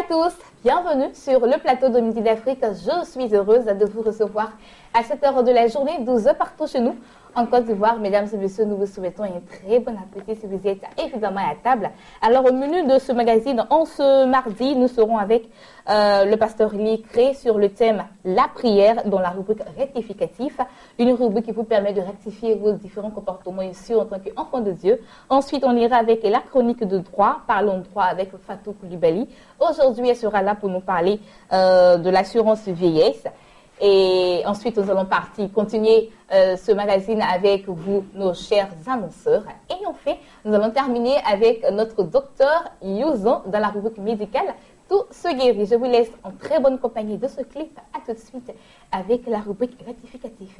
tous, bienvenue sur le plateau de Midi d'Afrique. Je suis heureuse de vous recevoir à cette heure de la journée, 12h partout chez nous. En Côte d'Ivoire, mesdames et messieurs, nous vous souhaitons un très bon appétit si vous êtes évidemment à table. Alors, au menu de ce magazine, en ce mardi, nous serons avec le pasteur Likré sur le thème « La prière » dans la rubrique « Rectificatif ». Une rubrique qui vous permet de rectifier vos différents comportements ici en tant qu'enfant de Dieu. Ensuite, on ira avec la chronique de droit, parlons droit avec Fatou Koulibaly. Aujourd'hui, elle sera là pour nous parler de l'assurance vieillesse. Et ensuite, nous allons continuer ce magazine avec vous, nos chers annonceurs. Et enfin, nous allons terminer avec notre docteur Youzon dans la rubrique médicale. Tout se guérit. Je vous laisse en très bonne compagnie de ce clip. À tout de suite avec la rubrique rectificative.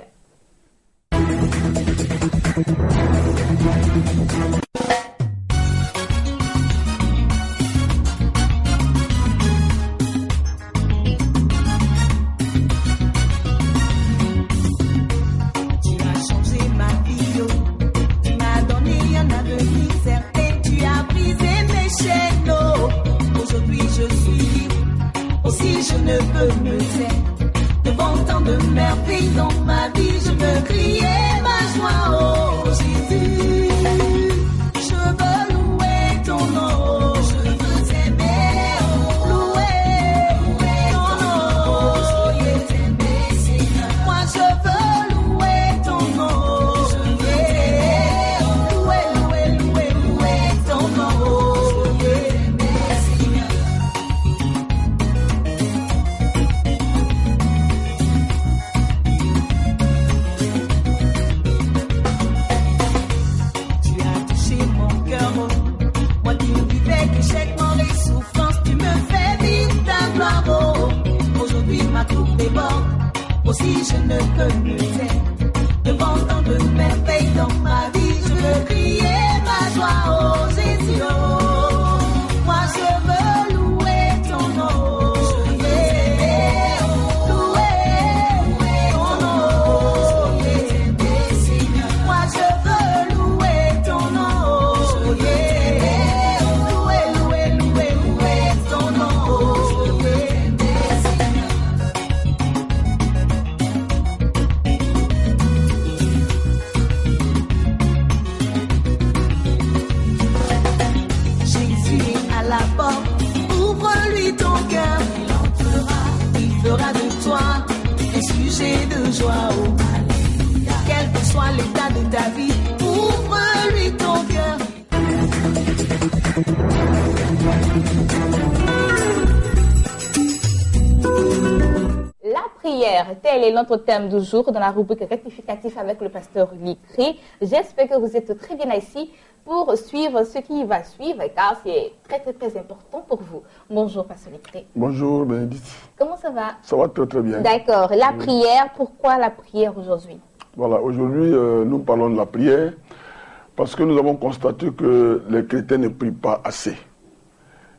Je ne peux me taire devant tant de merveilles dans ma vie. Je veux crier ma joie, oh Jésus. Je veux louer ton nom, je veux t'aimer, louer ton nom. Je veux t'aimer, Seigneur. Moi je veux louer ton nom, je veux t'aimer, louer ton nom. Aussi je ne peux me taire devant tant de merveilles dans ma vie. Je veux crier ma joie, oh Jésus, oh. Moi je veux louer ton nom, je veux louer ton nom. Moi je veux louer ton nom, je veux louer ton nom. De joie, oh Alléluia. Quel que soit l'état de ta vie, ouvre-lui ton cœur. La prière, tel est notre thème du jour dans la rubrique rectificatif avec le pasteur Likré. J'espère que vous êtes très bien assis pour suivre ce qui va suivre, car c'est très important pour vous. Bonjour, pasteur Likré. Bonjour, Bénédicte. Comment ça va? Ça va très bien. D'accord. La prière, pourquoi la prière aujourd'hui? Voilà, aujourd'hui, nous parlons de la prière parce que nous avons constaté que les chrétiens ne prient pas assez.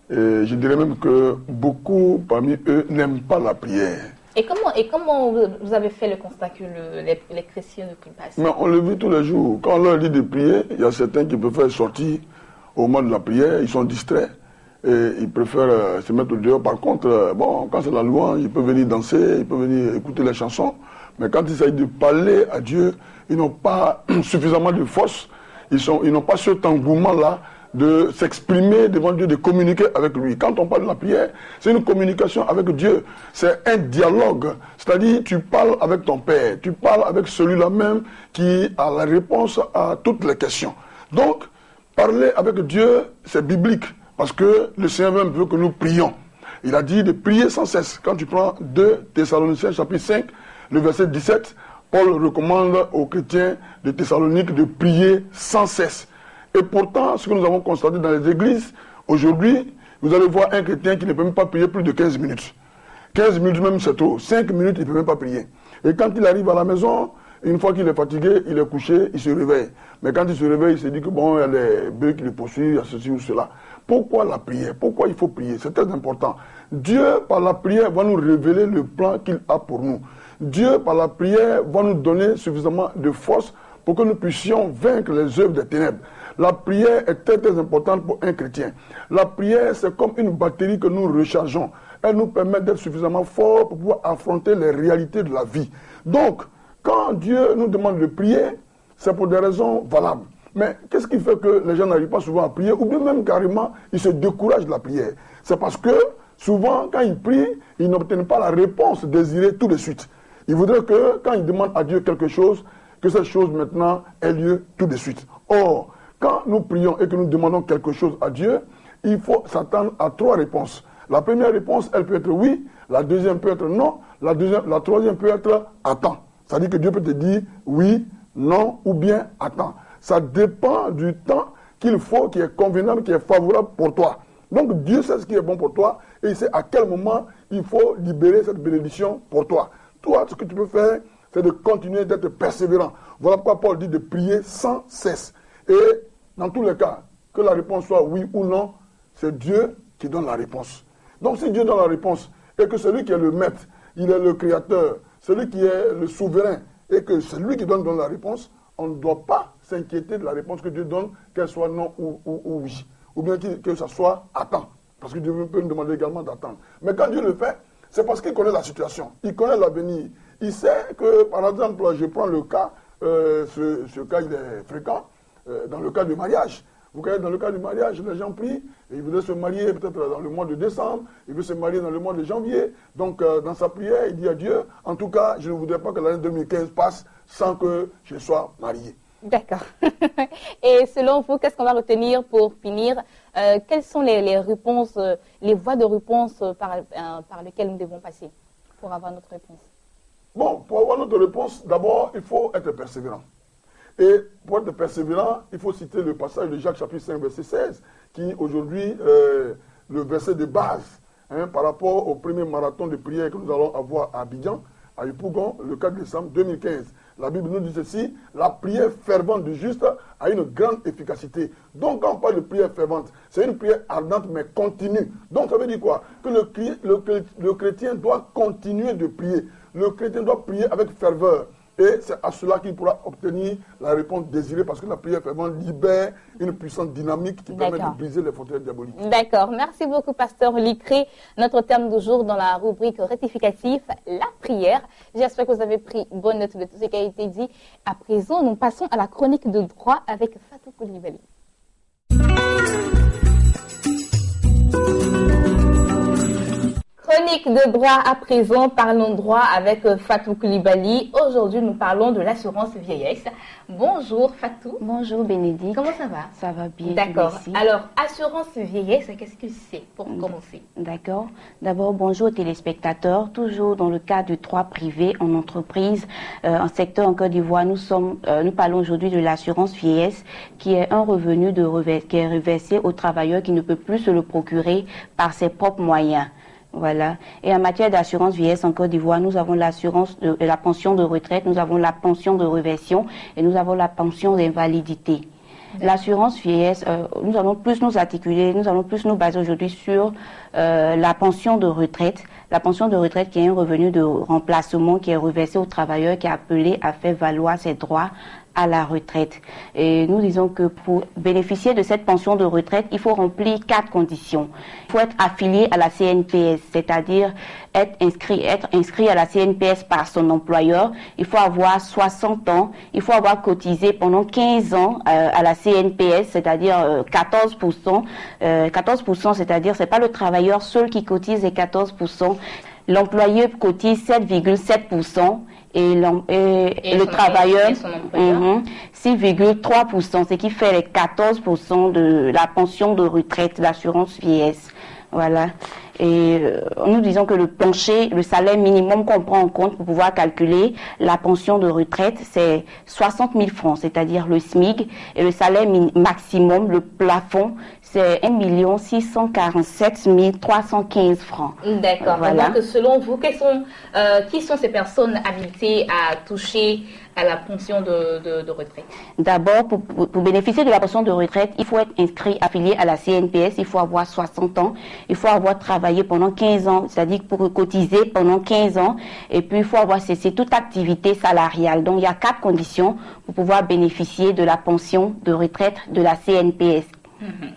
Et je dirais même que beaucoup parmi eux n'aiment pas la prière. Et comment vous avez fait le constat que les chrétiens ne prient pas assez? Mais on le vit tous les jours. Quand on leur dit de prier, il y a certains qui préfèrent sortir au moment de la prière, ils sont distraits. Et ils préfèrent se mettre dehors. Par contre, quand c'est la louange, ils peuvent venir danser, ils peuvent venir écouter les chansons. Mais quand il s'agit de parler à Dieu, ils n'ont pas suffisamment de force. Ils n'ont pas cet engouement-là de s'exprimer devant Dieu, de communiquer avec lui. Quand on parle de la prière, c'est une communication avec Dieu. C'est un dialogue. C'est-à-dire, tu parles avec ton Père. Tu parles avec celui-là même qui a la réponse à toutes les questions. Donc, parler avec Dieu, c'est biblique. Parce que le Seigneur même veut que nous prions. Il a dit de prier sans cesse. Quand tu prends 2 Thessaloniciens chapitre 5, le verset 17, Paul recommande aux chrétiens de Thessalonique de prier sans cesse. Et pourtant, ce que nous avons constaté dans les églises, aujourd'hui, vous allez voir un chrétien qui ne peut même pas prier plus de 15 minutes. 15 minutes même, c'est trop. 5 minutes, il ne peut même pas prier. Et quand il arrive à la maison, une fois qu'il est fatigué, il est couché, il se réveille. Mais quand il se réveille, il se dit que il y a les bœufs qui le poursuivent, il y a ceci ou cela. Pourquoi la prière? Pourquoi il faut prier? C'est très important. Dieu, par la prière, va nous révéler le plan qu'il a pour nous. Dieu, par la prière, va nous donner suffisamment de force pour que nous puissions vaincre les œuvres des ténèbres. La prière est très très importante pour un chrétien. La prière, c'est comme une batterie que nous rechargeons. Elle nous permet d'être suffisamment forts pour pouvoir affronter les réalités de la vie. Donc, quand Dieu nous demande de prier, c'est pour des raisons valables. Mais qu'est-ce qui fait que les gens n'arrivent pas souvent à prier, ou bien même carrément, ils se découragent de la prière? C'est parce que souvent, quand ils prient, ils n'obtiennent pas la réponse désirée tout de suite. Ils voudraient que, quand ils demandent à Dieu quelque chose, que cette chose maintenant ait lieu tout de suite. Or, quand nous prions et que nous demandons quelque chose à Dieu, il faut s'attendre à 3 réponses. La première réponse, elle peut être oui, la deuxième peut être non, la troisième peut être attends. C'est-à-dire que Dieu peut te dire oui, non ou bien attends. Ça dépend du temps qu'il faut, qui est convenable, qui est favorable pour toi. Donc Dieu sait ce qui est bon pour toi et il sait à quel moment il faut libérer cette bénédiction pour toi. Toi, ce que tu peux faire, c'est de continuer d'être persévérant. Voilà pourquoi Paul dit de prier sans cesse. Et dans tous les cas, que la réponse soit oui ou non, c'est Dieu qui donne la réponse. Donc si Dieu donne la réponse et que celui qui est le maître, il est le créateur, celui qui est le souverain et que c'est lui qui donne la réponse, on ne doit pas s'inquiéter de la réponse que Dieu donne, qu'elle soit non ou oui. Ou bien que ça soit attends. Parce que Dieu peut nous demander également d'attendre. Mais quand Dieu le fait, c'est parce qu'il connaît la situation. Il connaît l'avenir. Il sait que, par exemple, je prends le cas, ce cas il est fréquent, dans le cas du mariage. Vous voyez, dans le cas du mariage, les gens prient, et ils voudraient se marier peut-être dans le mois de décembre, ils veulent se marier dans le mois de janvier. Donc, dans sa prière, il dit à Dieu, en tout cas, je ne voudrais pas que l'année 2015 passe sans que je sois marié. D'accord. Et selon vous, qu'est-ce qu'on va retenir pour finir? Quelles sont les réponses, les voies de réponse par lesquelles nous devons passer pour avoir notre réponse? Bon, pour avoir notre réponse, d'abord, il faut être persévérant. Et pour être persévérant, il faut citer le passage de Jacques chapitre 5, verset 16, qui aujourd'hui le verset de base par rapport au premier marathon de prière que nous allons avoir à Abidjan, à Yopougon, le 4 décembre 2015. La Bible nous dit ceci, la prière fervente du juste a une grande efficacité. Donc quand on parle de prière fervente, c'est une prière ardente mais continue. Donc ça veut dire quoi? Que le chrétien doit continuer de prier. Le chrétien doit prier avec ferveur. Et c'est à cela qu'il pourra obtenir la réponse désirée parce que la prière fervente libère une puissance dynamique qui permet de briser les forteresses diaboliques. D'accord. Merci beaucoup, Pasteur Licré. Notre terme du jour dans la rubrique rectificatif, la prière. J'espère que vous avez pris bonne note de tout ce qui a été dit. À présent, nous passons à la chronique de droit avec Fatou Koulibaly. Chronique de droit à présent, parlons droit avec Fatou Koulibaly. Aujourd'hui, nous parlons de l'assurance vieillesse. Bonjour Fatou. Bonjour Bénédicte. Comment ça va? Ça va bien. D'accord. Alors, assurance vieillesse, qu'est-ce que c'est pour commencer? D'accord. D'abord, bonjour aux téléspectateurs. Toujours dans le cadre du droit privé en entreprise, en secteur en Côte d'Ivoire, nous parlons aujourd'hui de l'assurance vieillesse qui est un revenu qui est reversé au travailleur qui ne peut plus se le procurer par ses propres moyens. Voilà. Et en matière d'assurance vieillesse en Côte d'Ivoire, nous avons l'assurance de la pension de retraite, nous avons la pension de réversion et nous avons la pension d'invalidité. L'assurance vieillesse, nous allons plus nous articuler, nous allons plus nous baser aujourd'hui sur la pension de retraite. La pension de retraite qui est un revenu de remplacement qui est reversé au travailleur qui est appelé à faire valoir ses droits à la retraite. Et nous disons que pour bénéficier de cette pension de retraite, il faut remplir 4 conditions. Il faut être affilié à la CNPS, c'est-à-dire être inscrit à la CNPS par son employeur. Il faut avoir 60 ans. Il faut avoir cotisé pendant 15 ans à la CNPS, c'est-à-dire 14%. 14%, c'est-à-dire c'est pas le travailleur seul qui cotise les 14%. L'employeur cotise 7,7%. Et le travailleur 6,3%, ce qui fait les 14% de la pension de retraite, l'assurance vieillesse. Voilà. Et nous disons que le plancher, le salaire minimum qu'on prend en compte pour pouvoir calculer la pension de retraite, c'est 60 000 francs, c'est-à-dire le SMIC. Et le salaire maximum, le plafond, c'est 1 647 315 francs. D'accord. Voilà. Donc, selon vous, qui sont ces personnes habilitées à toucher à la pension de retraite? D'abord, pour bénéficier de la pension de retraite, il faut être inscrit, affilié à la CNPS, il faut avoir 60 ans, il faut avoir travaillé pendant 15 ans, c'est-à-dire pour cotiser pendant 15 ans, et puis il faut avoir cessé toute activité salariale. Donc il y a 4 conditions pour pouvoir bénéficier de la pension de retraite de la CNPS.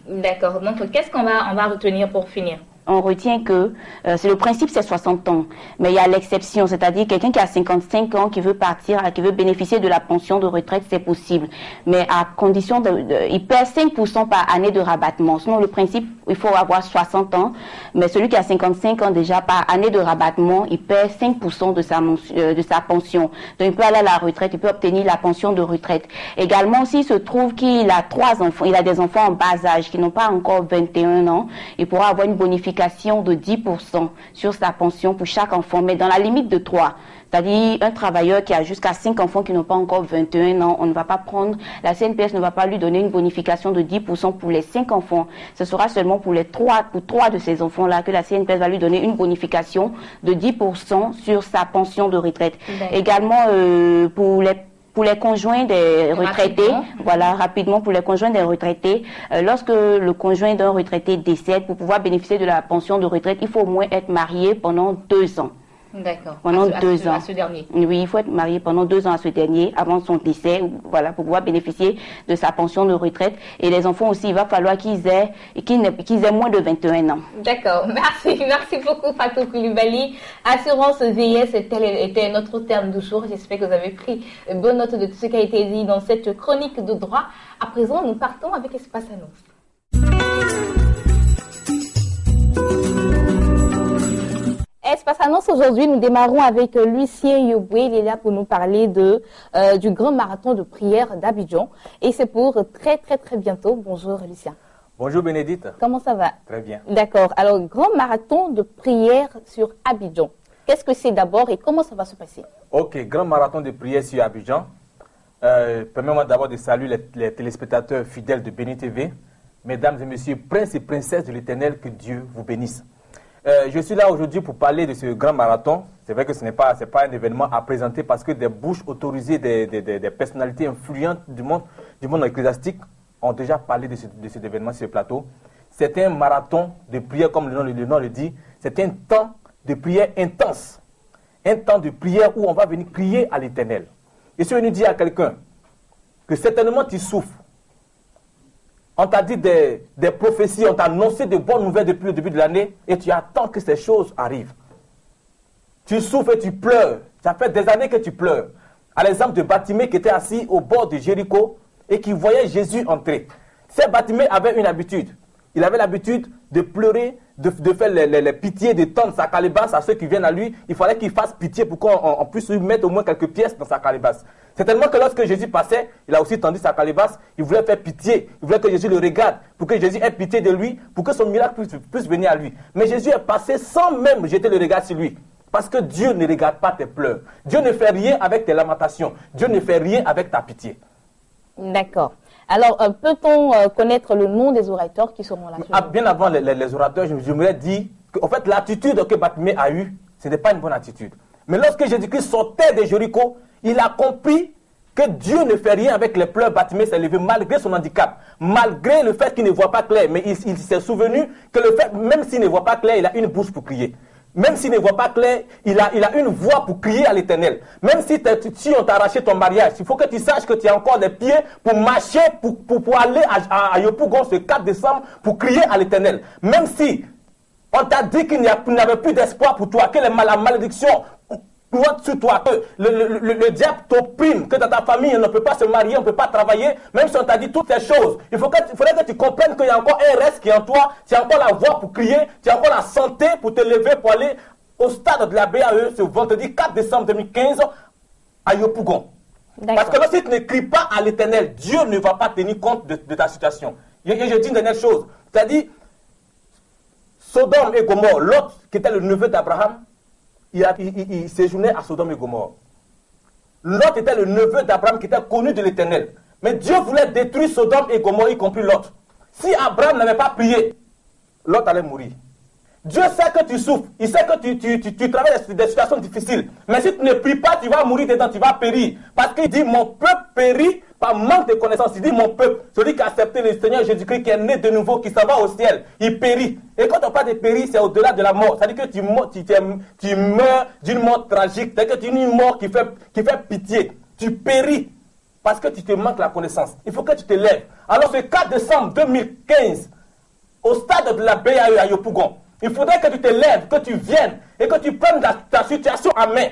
D'accord. Donc qu'est-ce qu'on va retenir pour finir? On retient que c'est le principe, c'est 60 ans. Mais il y a l'exception, c'est-à-dire quelqu'un qui a 55 ans, qui veut partir, qui veut bénéficier de la pension de retraite, c'est possible. Mais à condition il perd 5% par année de rabattement. Sinon, le principe, il faut avoir 60 ans. Mais celui qui a 55 ans déjà, par année de rabattement, il perd 5% de sa pension. Donc, il peut aller à la retraite, il peut obtenir la pension de retraite. Également, s'il se trouve qu'il a 3 enfants, il a des enfants en bas âge qui n'ont pas encore 21 ans, il pourra avoir une bonification de 10% sur sa pension pour chaque enfant, mais dans la limite de 3. C'est-à-dire un travailleur qui a jusqu'à 5 enfants qui n'ont pas encore 21 ans, on ne va pas prendre, la CNPS ne va pas lui donner une bonification de 10% pour les 5 enfants. Ce sera seulement pour 3 de ces enfants-là que la CNPS va lui donner une bonification de 10% sur sa pension de retraite. Également, pour les conjoints des retraités, rapidement pour les conjoints des retraités, lorsque le conjoint d'un retraité décède, pour pouvoir bénéficier de la pension de retraite, il faut au moins être marié pendant 2 ans. D'accord. Pendant 2 ans. À ce dernier. Oui, il faut être marié pendant 2 ans à ce dernier, avant son décès, pour pouvoir bénéficier de sa pension de retraite. Et les enfants aussi, il va falloir qu'ils aient moins de 21 ans. D'accord. Merci beaucoup, Fatou Koulibaly. Assurance vieillesse était notre terme du jour. J'espère que vous avez pris bonne note de tout ce qui a été dit dans cette chronique de droit. À présent, nous partons avec Espace Annonce. Espace Annonce, aujourd'hui, nous démarrons avec Lucien Yoboué. Il est là pour nous parler du grand marathon de prière d'Abidjan. Et c'est pour très bientôt. Bonjour, Lucien. Bonjour, Bénédicte. Comment ça va? Très bien. D'accord. Alors, grand marathon de prière sur Abidjan. Qu'est-ce que c'est d'abord et comment ça va se passer? Ok, grand marathon de prière sur Abidjan. Permettez-moi d'abord de saluer les téléspectateurs fidèles de Béni TV. Mesdames et messieurs, princes et princesses de l'Éternel, que Dieu vous bénisse. Je suis là aujourd'hui pour parler de ce grand marathon. C'est vrai que ce n'est pas un événement à présenter parce que des bouches autorisées, des personnalités influentes du monde ecclésiastique ont déjà parlé de cet événement sur le plateau. C'est un marathon de prière, comme le nom le dit. C'est un temps de prière intense. Un temps de prière où on va venir prier à l'Éternel. Et si on nous dit à quelqu'un que certainement tu souffres, on t'a dit des prophéties, on t'a annoncé de bonnes nouvelles depuis le début de l'année et tu attends que ces choses arrivent. Tu souffres et tu pleures. Ça fait des années que tu pleures. À l'exemple de Bartimée qui était assis au bord de Jéricho et qui voyait Jésus entrer. Ce Bartimée avait une habitude. Il avait l'habitude de pleurer, de faire les pitiés, de tendre sa calebasse à ceux qui viennent à lui. Il fallait qu'il fasse pitié pour qu'on puisse lui mettre au moins quelques pièces dans sa calebasse. Certainement que lorsque Jésus passait, il a aussi tendu sa calebasse. Il voulait faire pitié. Il voulait que Jésus le regarde, pour que Jésus ait pitié de lui, pour que son miracle puisse venir à lui. Mais Jésus est passé sans même jeter le regard sur lui. Parce que Dieu ne regarde pas tes pleurs. Dieu ne fait rien avec tes lamentations. Dieu ne fait rien avec ta pitié. D'accord. Alors, peut-on connaître le nom des orateurs qui seront là? Bien avant les orateurs, je me dire qu'en fait, l'attitude que Bartimée a eue, ce n'est pas une bonne attitude. Mais lorsque Jésus-Christ sortait de Jéricho, il a compris que Dieu ne fait rien avec les pleurs. Bartimée s'est levé malgré son handicap, malgré le fait qu'il ne voit pas clair. Mais il s'est souvenu que le fait, même s'il ne voit pas clair, il a une bouche pour crier. Même s'il ne voit pas clair, il a une voix pour crier à l'Éternel. Même si on t'a arraché ton mariage, il faut que tu saches que tu as encore des pieds pour marcher, pour aller à Yopougon ce 4 décembre pour crier à l'Éternel. Même si on t'a dit qu'il n'y avait plus d'espoir pour toi, que la malédiction pointe sur toi, que le diable t'opprime, que dans ta famille on ne peut pas se marier, on ne peut pas travailler, même si on t'a dit toutes ces choses, il faudrait que tu comprennes qu'il y a encore un reste qui est en toi, tu as encore la voix pour crier, tu as encore la santé pour te lever, pour aller au stade de la BAE ce vendredi 4 décembre 2015 à Yopougon. Parce que lorsque tu ne cries pas à l'Éternel, Dieu ne va pas tenir compte de ta situation. Et je dis une dernière chose, c'est-à-dire Sodome et Gomorrhe, Lot qui était le neveu d'Abraham, il séjournait à Sodome et Gomorrhe. Lot était le neveu d'Abraham qui était connu de l'Éternel. Mais Dieu voulait détruire Sodome et Gomorrhe, y compris Lot. Si Abraham n'avait pas prié, Lot allait mourir. Dieu sait que tu souffres, il sait que tu traverses des situations difficiles. Mais si tu ne pries pas, tu vas mourir dedans, tu vas périr. Parce qu'il dit, mon peuple périt par manque de connaissance. Il dit, mon peuple, celui qui a accepté le Seigneur Jésus-Christ, qui est né de nouveau, qui s'en va au ciel, il périt. Et quand on parle de périr, c'est au-delà de la mort. C'est-à-dire que tu meurs d'une mort tragique, c'est-à-dire que tu es une mort qui fait pitié. Tu péris parce que tu te manques la connaissance. Il faut que tu te lèves. Alors ce 4 décembre 2015, au stade de la BAE à Yopougon, il faudrait que tu te lèves, que tu viennes et que tu prennes ta situation en main.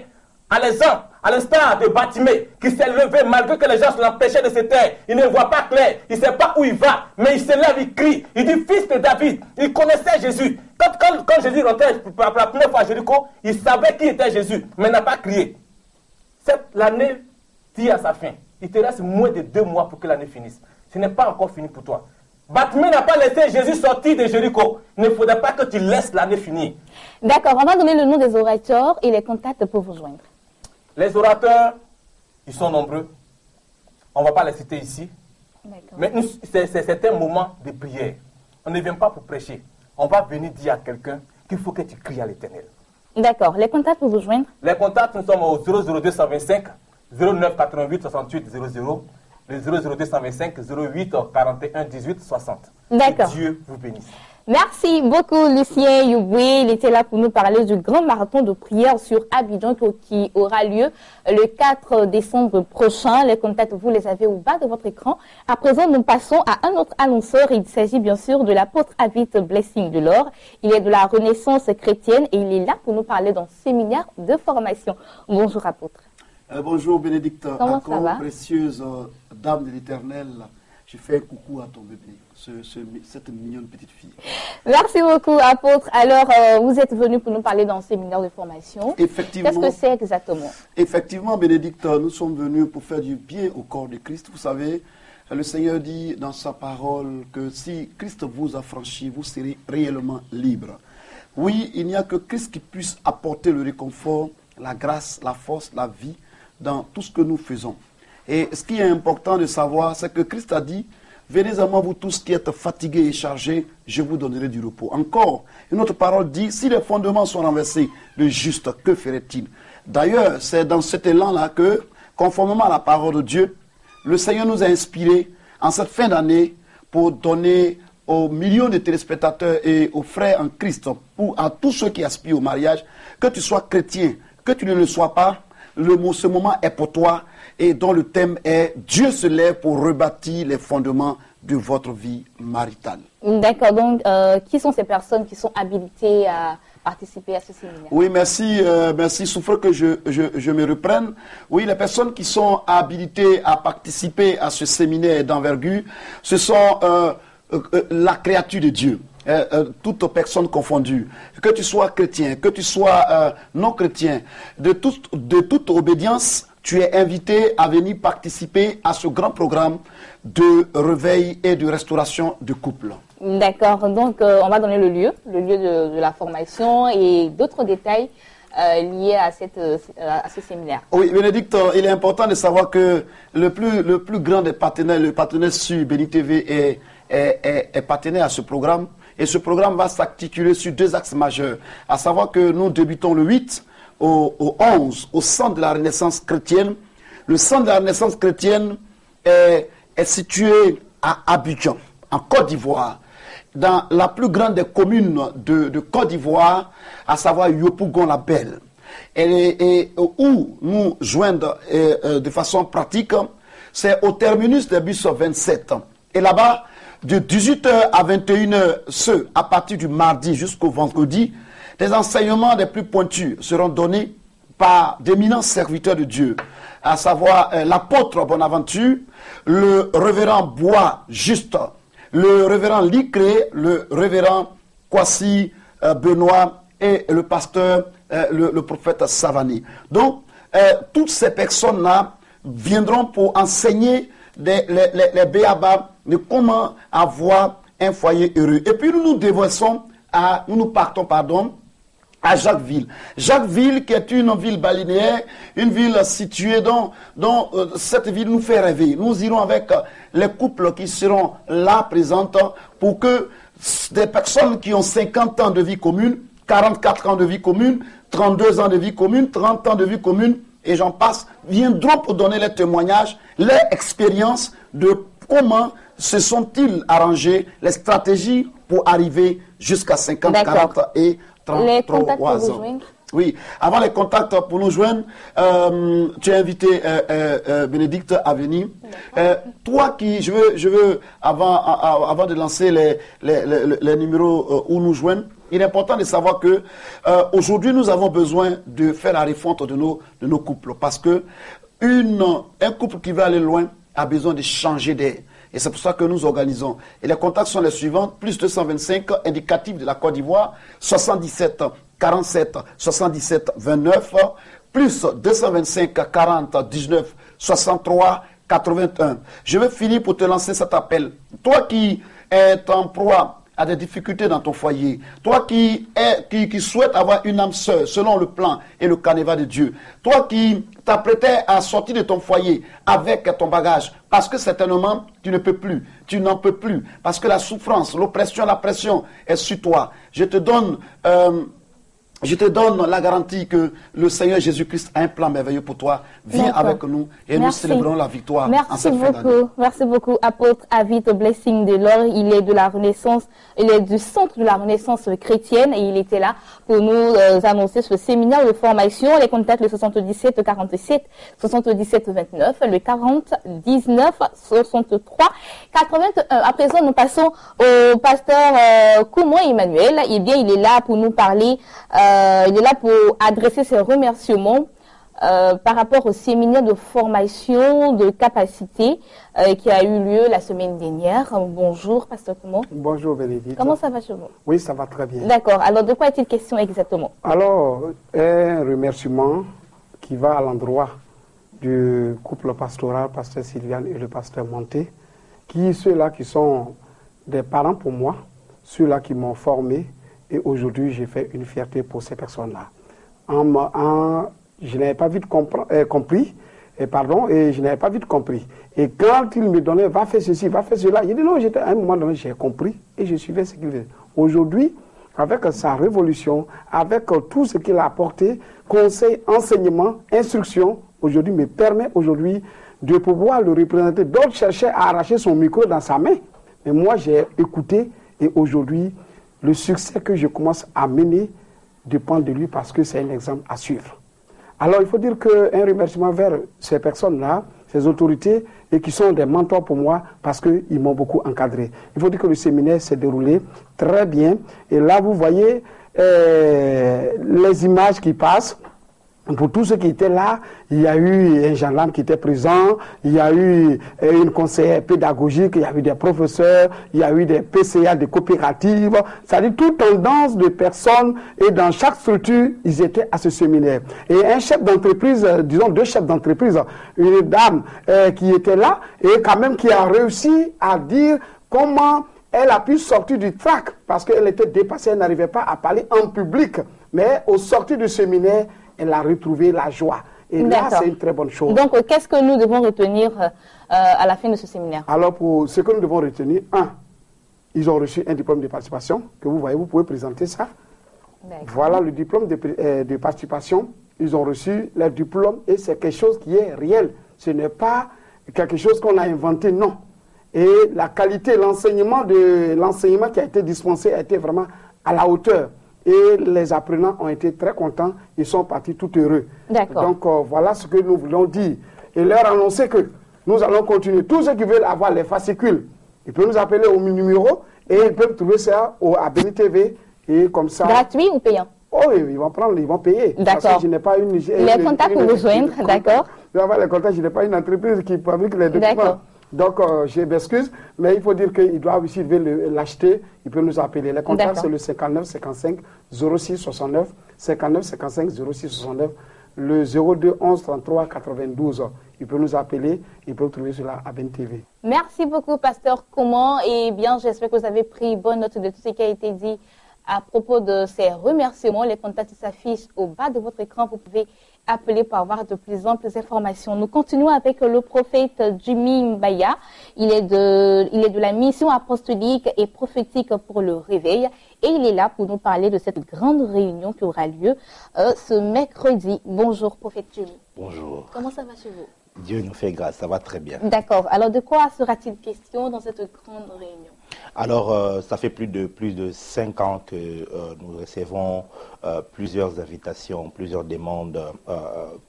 À l'instar de Batimé, qui s'est levé malgré que les gens l'empêchaient de se taire. Il ne voit pas clair, il ne sait pas où il va, mais il se lève, il crie. Il dit, fils de David, il connaissait Jésus. Quand Jésus rentrait pour la première fois à Jéricho, il savait qui était Jésus, mais il n'a pas crié. L'année tire à sa fin. Il te reste moins de 2 mois pour que l'année finisse. Ce n'est pas encore fini pour toi. Batimé n'a pas laissé Jésus sortir de Jéricho. Il ne faudrait pas que tu laisses l'année finir. D'accord, on va donner le nom des orateurs et les contacts pour vous joindre. Les orateurs, ils sont nombreux. On ne va pas les citer ici. Mais c'est un moment de prière. On ne vient pas pour prêcher. On va venir dire à quelqu'un qu'il faut que tu cries à l'Éternel. D'accord, les contacts pour vous joindre? Les contacts, nous sommes au 00225 09 88 68 00. Le 00225 08 41 18 60. D'accord. Que Dieu vous bénisse. Merci beaucoup, Lucien Youboué. Il était là pour nous parler du grand marathon de prière sur Abidjan qui aura lieu le 4 décembre prochain. Les contacts, vous les avez au bas de votre écran. À présent, nous passons à un autre annonceur. Il s'agit bien sûr de l'apôtre Avid Blessing de l'Or. Il est de la Renaissance chrétienne et il est là pour nous parler d'un séminaire de formation. Bonjour, apôtre. Bonjour Bénédicte, comment ça va? Précieuse dame de l'Éternel, je fais un coucou à ton bébé, cette mignonne petite fille. Merci beaucoup, apôtre. Alors, vous êtes venu pour nous parler d'un séminaire de formation. Effectivement. Qu'est-ce que c'est exactement? Effectivement, Bénédicte, nous sommes venus pour faire du bien au corps de Christ. Vous savez, le Seigneur dit dans sa parole que si Christ vous a franchi, vous serez réellement libre. Oui, il n'y a que Christ qui puisse apporter le réconfort, la grâce, la force, la vie dans tout ce que nous faisons. Et ce qui est important de savoir, c'est que Christ a dit, venez à moi vous tous qui êtes fatigués et chargés, je vous donnerai du repos. Encore, une autre parole dit, si les fondements sont renversés, le juste, que ferait-il? D'ailleurs, c'est dans cet élan-là que, conformément à la parole de Dieu, le Seigneur nous a inspirés en cette fin d'année pour donner aux millions de téléspectateurs et aux frères en Christ, à tous ceux qui aspirent au mariage, que tu sois chrétien, que tu ne le sois pas, ce moment est pour toi et dont le thème est « Dieu se lève pour rebâtir les fondements de votre vie maritale ». D'accord, donc qui sont ces personnes qui sont habilitées à participer à ce séminaire? Oui, merci, merci. Souffre que je me reprenne. Oui, les personnes qui sont habilitées à participer à ce séminaire d'envergure, ce sont la créature de Dieu. Toutes personnes confondues, que tu sois chrétien, que tu sois non chrétien, de toute obédience, tu es invité à venir participer à ce grand programme de réveil et de restauration de couple. D'accord, donc on va donner le lieu de la formation et d'autres détails liés à ce séminaire. Oui, Bénédicte, il est important de savoir que le plus grand des partenaires, le partenaire sur Béni TV est partenaire à ce programme. Et ce programme va s'articuler sur 2 axes majeurs, à savoir que nous débutons le 8 au 11 au centre de la Renaissance chrétienne. Le centre de la Renaissance chrétienne est situé à Abidjan, en Côte d'Ivoire, dans la plus grande des communes de Côte d'Ivoire, à savoir Yopougon-la-Belle. Et où nous joindre de façon pratique, c'est au terminus des bus 27. Et là-bas, de 18h à 21h, à partir du mardi jusqu'au vendredi, des enseignements les plus pointus seront donnés par d'éminents serviteurs de Dieu, à savoir l'apôtre Bonaventure, le révérend Bois Juste, le révérend Licré, le révérend Kwasi Benoît et le pasteur, le prophète Savani. Donc, toutes ces personnes-là viendront pour enseigner les béabas de comment avoir un foyer heureux. Et puis nous partons à Jacquesville. Jacquesville qui est une ville balnéaire, une ville située dans cette ville nous fait rêver. Nous irons avec les couples qui seront là présents pour que des personnes qui ont 50 ans de vie commune, 44 ans de vie commune, 32 ans de vie commune, 30 ans de vie commune, et j'en passe, viendront pour donner les témoignages, les expériences de comment se sont-ils arrangés, les stratégies pour arriver jusqu'à 50, 40 et 33 ans. Oui, avant les contacts pour nous joindre, tu as invité Bénédicte à venir. Toi qui, je veux avant de lancer les numéros où nous joindre, il est important de savoir que aujourd'hui nous avons besoin de faire la refonte de nos couples, parce que un couple qui veut aller loin a besoin de changer d'air. Et c'est pour ça que nous organisons. Et les contacts sont les suivants, plus 225, indicatif de la Côte d'Ivoire, 77 47 77 29, plus 225 40 19 63 81. Je vais finir pour te lancer cet appel. Toi qui es en proie à des difficultés dans ton foyer, toi qui souhaites avoir une âme sœur selon le plan et le canevas de Dieu, toi qui t'apprêtais à sortir de ton foyer avec ton bagage, parce que certainement tu ne peux plus, tu n'en peux plus, parce que la souffrance, l'oppression, la pression est sur toi. Je te donne la garantie que le Seigneur Jésus-Christ a un plan merveilleux pour toi. Viens avec nous et nous célébrons la victoire en cette fin d'année. Merci beaucoup, apôtre Avid Blessing de l'Or. Il est de la Renaissance, il est du centre de la Renaissance chrétienne et il était là pour nous annoncer ce séminaire de formation. Les contacts le 77 47 77 29, le 40 19 63 81. À présent, nous passons au pasteur Koumou Emmanuel. Eh bien, il est là pour nous parler. Il est là pour adresser ses remerciements par rapport au séminaire de formation de capacité qui a eu lieu la semaine dernière. Bonjour, pasteur Koumou. Bonjour, Bénédicte. Comment ça va chez vous? Oui, ça va très bien. D'accord. Alors, de quoi est-il question exactement? Alors, un remerciement qui va à l'endroit du couple pastoral, pasteur Sylviane et le pasteur Monté, ceux-là qui sont des parents pour moi, ceux-là qui m'ont formé. Et aujourd'hui, j'ai fait une fierté pour ces personnes-là. Je n'avais pas vite compris, et je n'avais pas vite compris. Et quand ils me donnaient, va faire ceci, va faire cela, j'ai dit non, à un moment donné, j'ai compris et je suivais ce qu'il faisait. Aujourd'hui, avec sa révolution, avec tout ce qu'il a apporté, conseil, enseignement, instruction, aujourd'hui me permet aujourd'hui de pouvoir le représenter. D'autres cherchaient à arracher son micro dans sa main. Mais moi, j'ai écouté et aujourd'hui, le succès que je commence à mener dépend de lui parce que c'est un exemple à suivre. Alors, il faut dire qu'un remerciement vers ces personnes-là, ces autorités, et qui sont des mentors pour moi parce qu'ils m'ont beaucoup encadré. Il faut dire que le séminaire s'est déroulé très bien. Et là, vous voyez les images qui passent. Pour tous ceux qui étaient là, il y a eu un gendarme qui était présent, il y a eu une conseillère pédagogique, il y a eu des professeurs, il y a eu des PCA, des coopératives, c'est-à-dire toute tendance de personnes et dans chaque structure, ils étaient à ce séminaire. Et un chef d'entreprise, disons deux chefs d'entreprise, une dame qui était là et quand même qui a réussi à dire comment elle a pu sortir du trac parce qu'elle était dépassée, elle n'arrivait pas à parler en public. Mais au sortir du séminaire, elle a retrouvé la joie. Et là, c'est une très bonne chose. Donc, qu'est-ce que nous devons retenir à la fin de ce séminaire? Alors, pour ce que nous devons retenir, ils ont reçu un diplôme de participation, que vous voyez, vous pouvez présenter ça. Voilà le diplôme de participation. Ils ont reçu leur diplôme et c'est quelque chose qui est réel. Ce n'est pas quelque chose qu'on a inventé, non. Et la qualité, l'enseignement qui a été dispensé a été vraiment à la hauteur. Et les apprenants ont été très contents, ils sont partis tout heureux. Donc voilà ce que nous voulons dire. Et leur annoncer que nous allons continuer. Tous ceux qui veulent avoir les fascicules, ils peuvent nous appeler au numéro et ils peuvent trouver ça à Béni TV. Et comme ça. Gratuit ou payant? Oh oui, ils vont payer. D'accord. Je n'ai pas une. Les contacts pour vous joindre, d'accord. Les contacts, je n'ai pas une entreprise qui fabrique les documents. Donc, je m'excuse, mais il faut dire qu'ils doivent, s'ils veulent l'acheter, ils peuvent nous appeler. Les contacts, c'est le 59 55 06 69, 59 55 06 69, le 02 11 33 92. Ils peuvent nous appeler, ils peuvent trouver cela à Béni TV. Merci beaucoup, pasteur Koumou. Et bien, j'espère que vous avez pris bonne note de tout ce qui a été dit À propos de ces remerciements, les contacts s'affichent au bas de votre écran. Vous pouvez appeler pour avoir de plus amples informations. Nous continuons avec le prophète Jimmy Mbaya. Il est de la mission apostolique et prophétique pour le réveil. Et il est là pour nous parler de cette grande réunion qui aura lieu ce mercredi. Bonjour, prophète Jimmy. Bonjour. Comment ça va chez vous? Dieu nous fait grâce, ça va très bien. D'accord. Alors, de quoi sera-t-il question dans cette grande réunion? Alors, ça fait plus de 5 ans que nous recevons plusieurs invitations, plusieurs demandes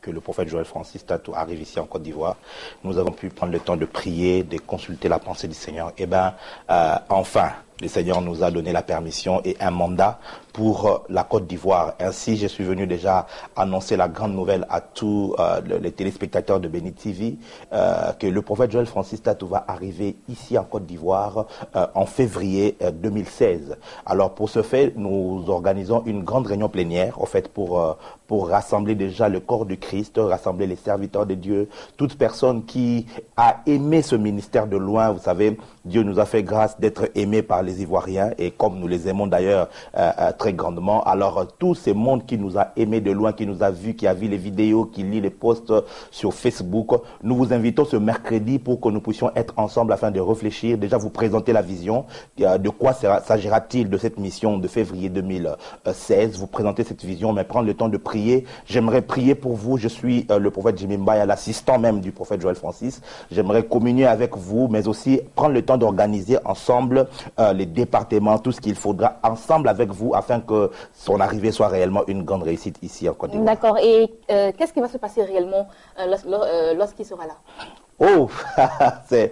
que le prophète Joël Francis Tatou arrive ici en Côte d'Ivoire. Nous avons pu prendre le temps de prier, de consulter la pensée du Seigneur. Et bien, enfin, le Seigneur nous a donné la permission et un mandat pour la Côte d'Ivoire. Ainsi, je suis venu déjà annoncer la grande nouvelle à tous les téléspectateurs de Béni TV que le prophète Joël Francis Tatou va arriver ici en Côte d'Ivoire en février 2016. Alors, pour ce fait, nous organisons une grande réunion plénière, en fait, pour rassembler déjà le corps du Christ, rassembler les serviteurs de Dieu, toute personne qui a aimé ce ministère de loin. Vous savez, Dieu nous a fait grâce d'être aimés par les Ivoiriens, et comme nous les aimons d'ailleurs très grandement, alors tout ce monde qui nous a aimés de loin, qui nous a vus, qui a vu les vidéos, qui lit les posts sur Facebook, nous vous invitons ce mercredi pour que nous puissions être ensemble afin de réfléchir, déjà vous présenter la vision, de quoi s'agira-t-il de cette mission de février 2016, vous présenter cette vision, mais prendre le temps de prier. J'aimerais prier pour vous. Je suis le prophète Jimmy Mbaya, l'assistant même du prophète Joël Francis. J'aimerais communier avec vous, mais aussi prendre le temps d'organiser ensemble les départements, tout ce qu'il faudra ensemble avec vous afin que son arrivée soit réellement une grande réussite ici en Côte d'Ivoire. D'accord. Et qu'est-ce qui va se passer réellement lorsqu'il sera là? Oh, c'est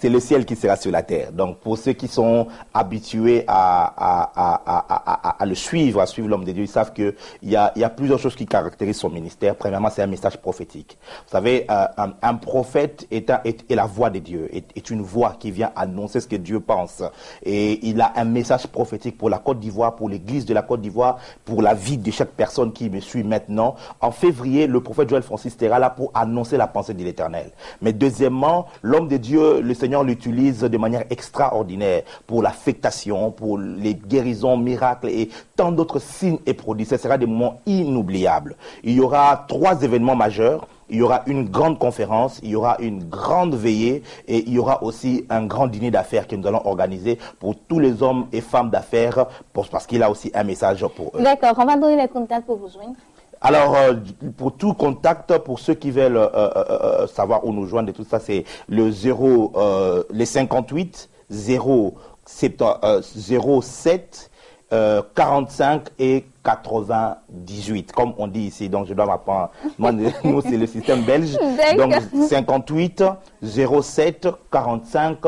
le ciel qui sera sur la terre. Donc, pour ceux qui sont habitués à le suivre, à suivre l'homme de Dieu, ils savent qu'il y a plusieurs choses qui caractérisent son ministère. Premièrement, c'est un message prophétique. Vous savez, un prophète est la voix de Dieu, est une voix qui vient annoncer ce que Dieu pense. Et il a un message prophétique pour la Côte d'Ivoire, pour l'église de la Côte d'Ivoire, pour la vie de chaque personne qui me suit maintenant. En février, le prophète Joël Francis sera là pour annoncer la pensée de l'Éternel. Mais deuxièmement, l'homme de Dieu, le Seigneur l'utilise de manière extraordinaire pour l'affectation, pour les guérisons, miracles et tant d'autres signes et produits. Ce sera des moments inoubliables. Il y aura 3 événements majeurs. Il y aura une grande conférence, il y aura une grande veillée et il y aura aussi un grand dîner d'affaires que nous allons organiser pour tous les hommes et femmes d'affaires parce qu'il a aussi un message pour eux. D'accord, on va donner les contacts pour vous joindre. Alors, pour tout contact, pour ceux qui veulent savoir où nous joindre et tout ça, c'est le 58 07 45 et 98, comme on dit ici. Donc, je dois m'apprendre. Nous, c'est le système belge. Donc, 58 07 45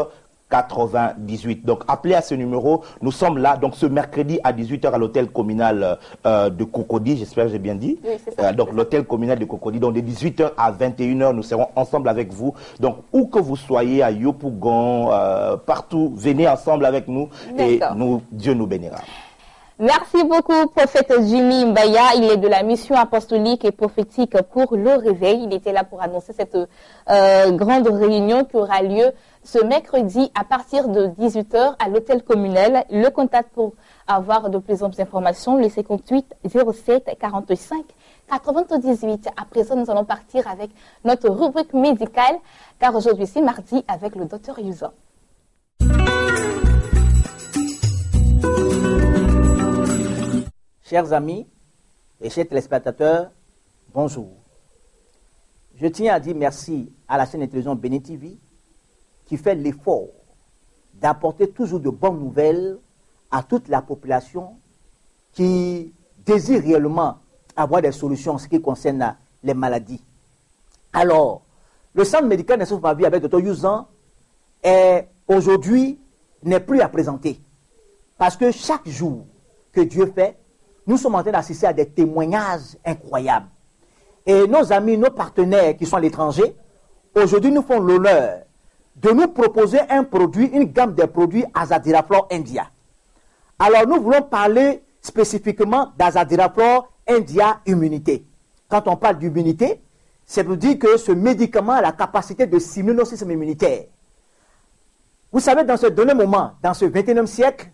98. Donc, appelez à ce numéro. Nous sommes là, donc, ce mercredi à 18h à l'hôtel communal de Cocody. J'espère que j'ai bien dit. Oui, c'est ça. Donc, l'hôtel communal de Cocody. Donc, de 18h à 21h, nous serons ensemble avec vous. Donc, où que vous soyez, à Yopougon, partout, venez ensemble avec nous et Dieu nous bénira. Merci beaucoup, prophète Jimmy Mbaya. Il est de la mission apostolique et prophétique pour le réveil. Il était là pour annoncer cette grande réunion qui aura lieu ce mercredi à partir de 18h à l'hôtel communal. Le contact pour avoir de plus amples informations, le 58 07 45 98. À présent, nous allons partir avec notre rubrique médicale, car aujourd'hui c'est mardi avec le docteur Yusa. Chers amis et chers téléspectateurs, bonjour. Je tiens à dire merci à la chaîne de télévision Béni TV qui fait l'effort d'apporter toujours de bonnes nouvelles à toute la population qui désire réellement avoir des solutions en ce qui concerne les maladies. Alors, le centre médical Naissance Ma Vie avec Dr Yusan aujourd'hui n'est plus à présenter. Parce que chaque jour que Dieu fait, nous sommes en train d'assister à des témoignages incroyables. Et nos amis, nos partenaires qui sont à l'étranger, aujourd'hui nous font l'honneur de nous proposer un produit, une gamme de produits Azadiraflor India. Alors nous voulons parler spécifiquement d'Azadiraflor India Immunité. Quand on parle d'immunité, c'est pour dire que ce médicament a la capacité de stimuler notre système immunitaire. Vous savez, dans ce dernier moment, dans ce 21e siècle,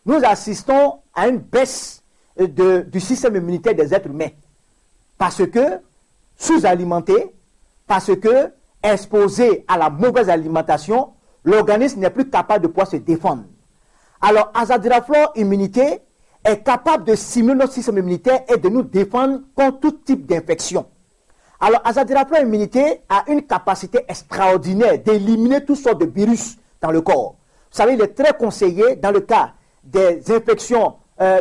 nous assistons à une baisse du système immunitaire des êtres humains. Parce que sous-alimenté, parce que exposé à la mauvaise alimentation, l'organisme n'est plus capable de pouvoir se défendre. Alors, Azadirachta Immunité est capable de stimuler notre système immunitaire et de nous défendre contre tout type d'infection. Alors, Azadirachta Immunité a une capacité extraordinaire d'éliminer toutes sortes de virus dans le corps. Vous savez, il est très conseillé dans le cas des infections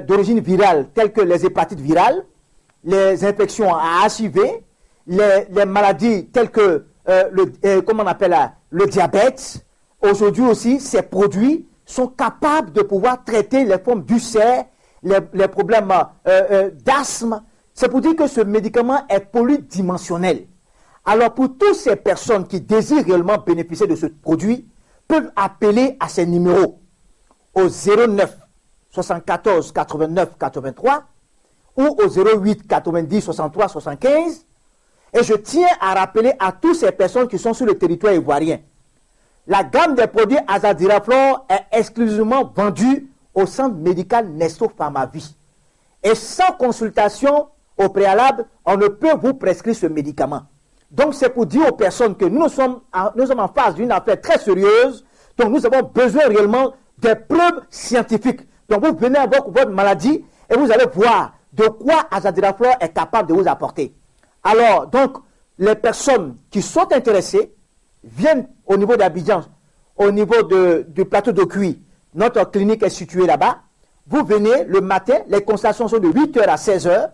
d'origine virale, telles que les hépatites virales, les infections à HIV, les maladies telles que le diabète. Aujourd'hui aussi, ces produits sont capables de pouvoir traiter les formes d'ulcères, les problèmes d'asthme. C'est pour dire que ce médicament est polydimensionnel. Alors pour toutes ces personnes qui désirent réellement bénéficier de ce produit, peuvent appeler à ces numéros au 09 74 89 83 ou au 08 90 63 75. Et je tiens à rappeler à toutes ces personnes qui sont sur le territoire ivoirien, la gamme des produits Azadirachta est exclusivement vendue au centre médical Nesto Pharmavie. Et sans consultation au préalable, on ne peut vous prescrire ce médicament. Donc c'est pour dire aux personnes que nous sommes en face d'une affaire très sérieuse, donc nous avons besoin réellement des preuves scientifiques. Donc vous venez avec votre maladie et vous allez voir de quoi Azadirachta est capable de vous apporter. Alors, donc, les personnes qui sont intéressées viennent au niveau d'Abidjan, au niveau du plateau de Cuy. Notre clinique est située là-bas. Vous venez le matin, les consultations sont de 8h à 16h.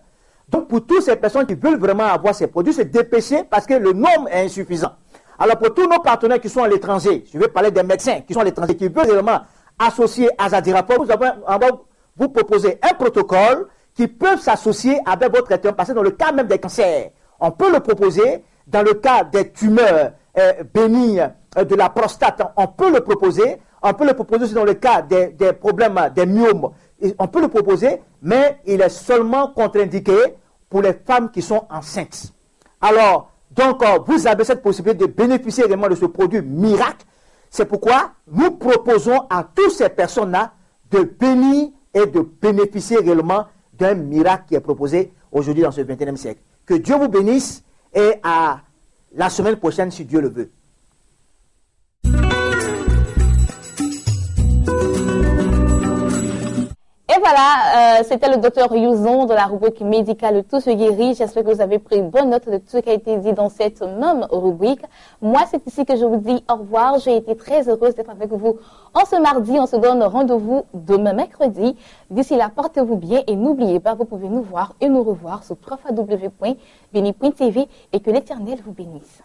Donc, pour toutes ces personnes qui veulent vraiment avoir ces produits, se dépêcher parce que le nombre est insuffisant. Alors, pour tous nos partenaires qui sont à l'étranger, je vais parler des médecins qui sont à l'étranger, qui veulent vraiment associer Azadirachta, on va vous proposer un protocole qui peut s'associer avec votre traitement, parce que dans le cas même des cancers, on peut le proposer. Dans le cas des tumeurs bénignes de la prostate, on peut le proposer. On peut le proposer aussi dans le cas des problèmes des myomes. On peut le proposer, mais il est seulement contre-indiqué pour les femmes qui sont enceintes. Alors, donc, vous avez cette possibilité de bénéficier réellement de ce produit miracle. C'est pourquoi nous proposons à toutes ces personnes-là de bénir et de bénéficier réellement d'un miracle qui est proposé aujourd'hui dans ce 21e siècle. Que Dieu vous bénisse et à la semaine prochaine si Dieu le veut. Et voilà, c'était le docteur Youzon de la rubrique médicale Tout se guérit. J'espère que vous avez pris bonne note de tout ce qui a été dit dans cette même rubrique. Moi, c'est ici que je vous dis au revoir. J'ai été très heureuse d'être avec vous en ce mardi. On se donne rendez-vous demain mercredi. D'ici là, portez-vous bien et n'oubliez pas, vous pouvez nous voir et nous revoir sur www.beni.tv et que l'Éternel vous bénisse.